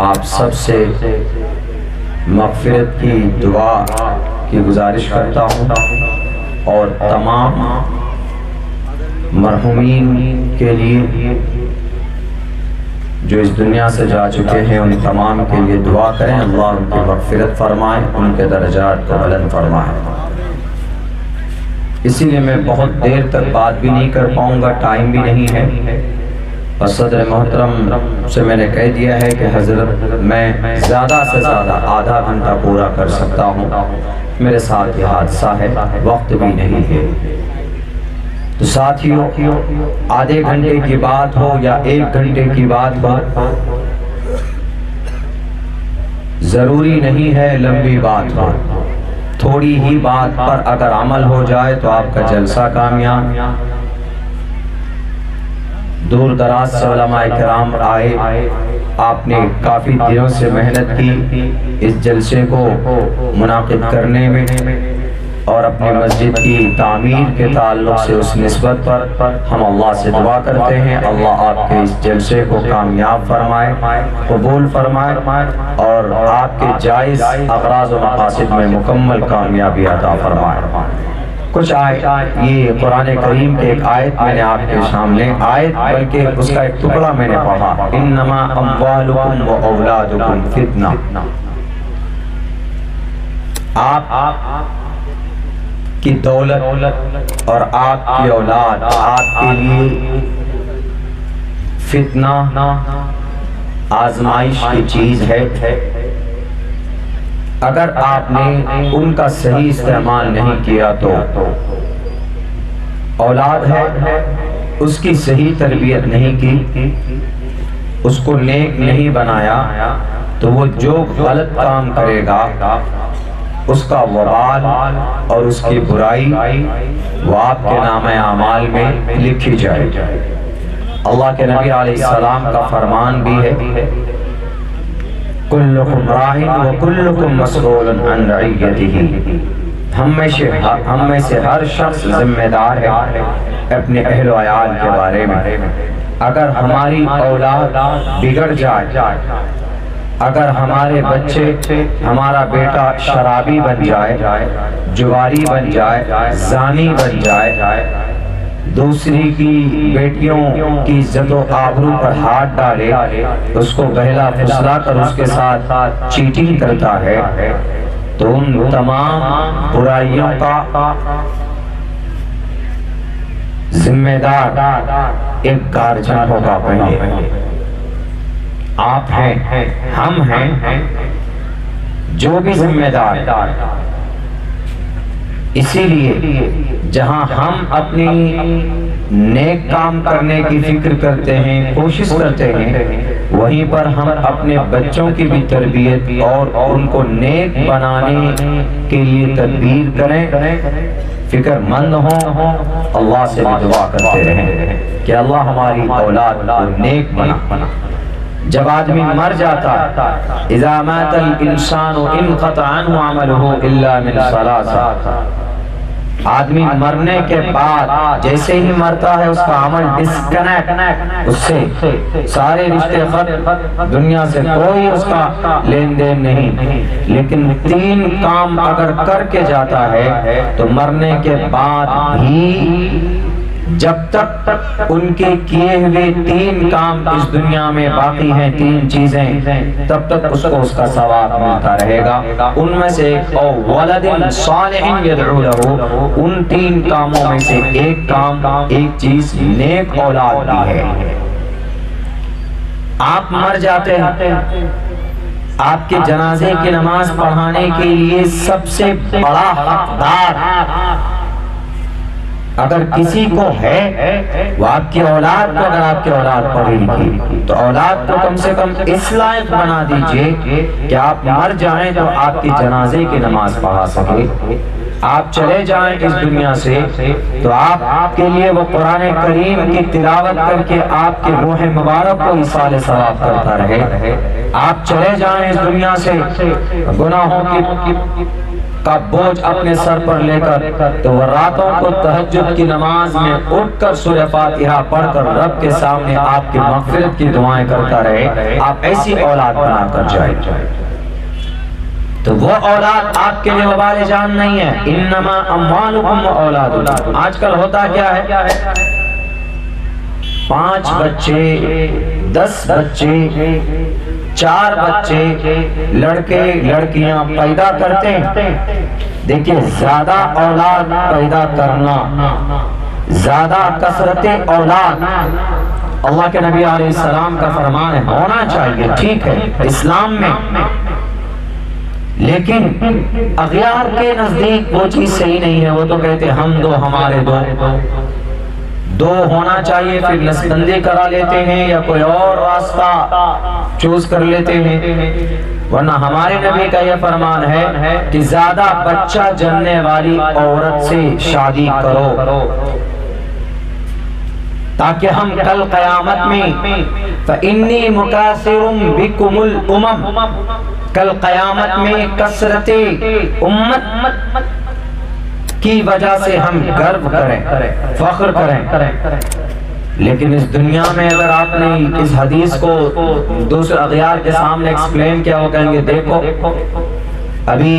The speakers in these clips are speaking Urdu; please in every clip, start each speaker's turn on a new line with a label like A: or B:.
A: آپ سب سے مغفرت کی دعا کی گزارش کرتا ہوں اور تمام مرحومین کے لیے جو اس دنیا سے جا چکے ہیں ان تمام کے لیے دعا کریں، اللہ ان کی مغفرت فرمائے، ان کے درجات کو بلند فرمائے۔ اسی لیے میں بہت دیر تک بات بھی نہیں کر پاؤں گا، ٹائم بھی نہیں ہے، اور صدر محترم سے میں نے کہہ دیا ہے کہ حضرت میں زیادہ سے زیادہ آدھا گھنٹہ پورا کر سکتا ہوں، میرے ساتھ یہ حادثہ ہے، وقت بھی نہیں ہے۔ تو ساتھیوں، آدھے گھنٹے کی بات ہو یا 1 گھنٹے کی بات ہو، ضروری نہیں ہے لمبی بات ہو، تھوڑی ہی بات پر اگر عمل ہو جائے تو آپ کا جلسہ کامیاب۔ دور دراز سے علماء کرام آئے، آپ نے کافی دنوں سے محنت کی اس جلسے کو منعقد کرنے میں، اور اپنی مسجد کی تعمیر کے تعلق سے اس نسبت پر ہم اللہ سے دعا کرتے ہیں اللہ آپ کے اس جلسے کو کامیاب فرمائے، قبول فرمائے، اور آپ کے جائز اغراض و مقاصد میں مکمل کامیابی عطا فرمائے۔ کچھ آیت، یہ قرآن کریم کے ایک آیت میں نے آپ کے سامنے، آیت بلکہ اس کا ایک ٹکڑا میں نے پڑھا، انما اموالکم و اولادکم فتنہ۔ آپ کی دولت اور آپ کی اولاد آپ کے لیے فتنہ، آزمائش کی چیز ہے۔ اگر آپ نے ان کا صحیح استعمال نہیں کیا تو اولاد ہے، اس کی صحیح تربیت نہیں کی، اس کو نیک نہیں بنایا تو وہ جو غلط کام کرے گا اس کا وبال اور اس کی برائی وہ آپ کے نام اعمال میں لکھی جائے۔ اللہ کے نبی علیہ السلام کا فرمان بھی ہے، کلکم راعٍ وکلکم مسئول عن رعیتہ۔ ہم میں سے ہر شخص ذمہ دار ہے اپنے اہل و عیال کے بارے میں۔ اگر ہماری اولاد بگڑ جائے، اگر ہمارے بچے، ہمارا بیٹا شرابی بن جائے، جواری بن جائے، زانی بن جائے، دوسری کی بیٹیوں کی عزت و آبرو پر ہاتھ ڈالے، اس کو بہلا پھسلا کر اس کے ساتھ چیٹنگ کرتا ہے، تو ان تمام برائیوں کا ذمہ دار ایک گارجن ہوگا۔ پہلے آپ ہیں، ہم ہیں، جو بھی ذمہ دار۔ اسی لیے جہاں ہم اپنی نیک کام کرنے کی فکر کرتے ہیں، کوشش کرتے ہیں، وہیں پر ہم اپنے بچوں کی بھی تربیت اور ان کو نیک بنانے کے لیے تدبیر کریں، فکر مند ہوں، اللہ سے بھی دعا کرتے رہیں کہ اللہ ہماری اولاد کو نیک بنا۔ جب آدمی مر جاتا، اذا مات الانسان انقطع عنہ عملہ الا من ثلاث، آدمی مرنے کے بعد جیسے ہی مرتا ہے اس کا عمل ڈسکنیکٹ، اس سے سارے رشتے ختم، دنیا سے کوئی اس کا لین دین نہیں۔ لیکن 3 کام اگر کر کے جاتا ہے تو مرنے کے بعد بھی جب تک ان کے کیے ہوئے 3 کام اس دنیا میں باقی ہیں، 3 چیزیں، تب تک اس کو اس کا ثواب ملتا رہے گا۔ ان میں سے ایک او ولد صالح یدعو لہ، ان 3 کاموں میں سے ایک کام، ایک چیز نیک اولاد بھی ہے۔ آپ مر جاتے ہیں، آپ کے جنازے کی نماز پڑھانے کے لیے سب سے بڑا حقدار اگر کسی کو ہے وہ آپ کی اولاد کو، اگر آپ کی اولاد پڑھی لکھی تو اولاد کو کم سے کم اس لائق بنا دیجئے کہ آپ مر جائیں تو آپ کی جنازے کی نماز پڑھا سکے۔ آپ چلے جائیں اس دنیا سے تو آپ کے لیے وہ قرآن کریم کی تلاوت کر کے آپ کے روح مبارک کو ایصال ثواب کرتا رہے۔ آپ چلے جائیں اس دنیا سے، گناہوں کی کا بوجھ اپنے سر پر لے کر تو وہ راتوں کو تہجد کی نماز میں اٹھ کر سورہ فاتحہ پڑھ کر رب کے سامنے آپ کی مغفرت کی دعائیں کرتا رہے، آپ ایسی اولاد بنا کر جائیں تو وہ اولاد آپ کے لیے وبال جان نہیں ہے۔ انما اموالکم و اولادکم۔ آج کل ہوتا کیا ہے، 5 بچے 10 بچے 4 بچے لڑکے لڑکیاں پیدا کرتے ہیں۔ دیکھیں زیادہ اولاد پیدا کرنا، زیادہ کثرت اولاد اللہ کے نبی علیہ السلام کا فرمان ہے، ہونا چاہیے، ٹھیک ہے اسلام میں، لیکن اغیار کے نزدیک وہ چیز صحیح نہیں ہے۔ وہ تو کہتے ہیں ہم دو ہمارے دو ہونا چاہیے، پھر نسبندی کرا لیتے ہیں یا کوئی اور راستہ چوز کر لیتے ہیں، ورنہ ہمارے نبی کا یہ فرمان ہے کہ زیادہ بچہ جننے والی عورت سے شادی کرو تاکہ ہم کل قیامت میں فَإِنِّي مُكَاثِرٌ بِكُمُ الْأُمَمْ، کل قیامت میں کثرت امت کی وجہ سے ہم گرو کریں، فخر کریں۔ لیکن اس دنیا میں اگر آپ نے اس حدیث کو دوسرے اغیار کے سامنے ایکسپلین کیا، وہ کہیں گے دیکھو ابھی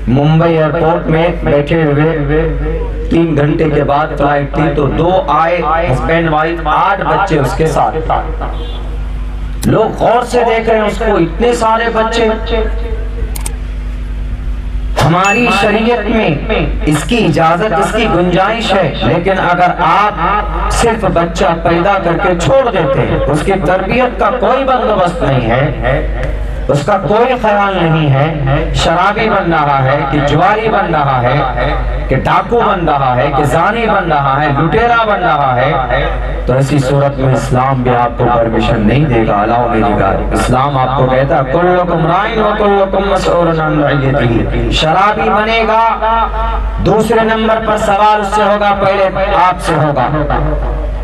A: ممبئی ایئرپورٹ میں بیٹھے ہوئے 3 گھنٹے کے بعد فلائٹ تھی تو 2 آئے ہسبینڈ وائف 8 بچے اس کے ساتھ، لوگ غور سے دیکھ رہے ہیں اس کو، اتنے سارے بچے۔ ہماری شریعت میں اس کی اجازت، اس کی گنجائش ہے، لیکن اگر آپ صرف بچہ پیدا کر کے چھوڑ دیتے ہیں، اس کی تربیت کا کوئی بندوبست نہیں ہے، اس کا کوئی خیال نہیں ہے، شرابی بن رہا ہے کہ جواری بن رہا ہے کہ ڈاکو بن رہا ہے کہ زانی بن رہا ہے، لٹیرا بن رہا ہے، تو ایسی صورت میں اسلام بھی آپ کو پرمیشن نہیں دے گا، الاؤ نہیں دے گا۔ اسلام آپ کو کہتا ہے کلکم رائن و کلکم مسئول عن رعیتہ۔ شرابی بنے گا، دوسرے نمبر پر سوال اس سے ہوگا، پہلے آپ سے ہوگا۔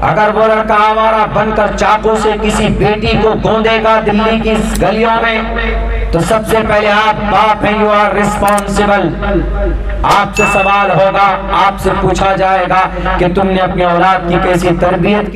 A: اگر وہ لڑکا آوارہ بن کر چاقو سے کسی بیٹی کو گوندے گا دلی کی گلیوں میں تو سب سے پہلے آپ باپ ہیں، یو آر ریسپانسیبل، آپ سے سوال ہوگا، آپ سے پوچھا جائے گا کہ تم نے اپنی اولاد کی کیسی تربیت کی۔